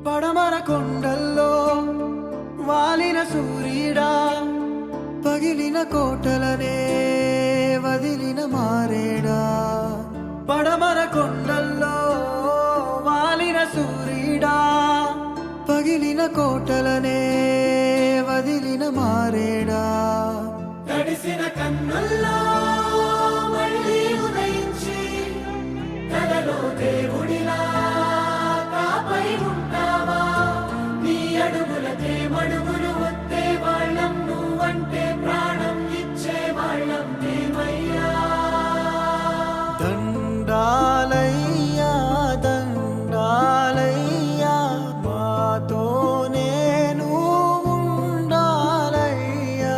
పడమర కొండల్లో వాలిన సూర్యుడా, పగిలిన కోటలనే వదిలిన మారేడా. పడమర కొండల్లో వాలిన సూర్యుడా, పగిలిన కోటలనే వదిలిన మారేడా. తడిసిన కన్నుల్లో మళ్ళీ ఉదయించి కలలో దేవుడిలా కాపై ఉంటావా. నీ అడుగులకే మడుగులు వస్తే వాళ్ళం, నువ్వంటే ప్రాణం ఇచ్చే వాళ్ళం మేమయ్యా. దండాలయ్యా దండాలయ్యా, మాతోనే నువ్వు ఉండాలయ్యా.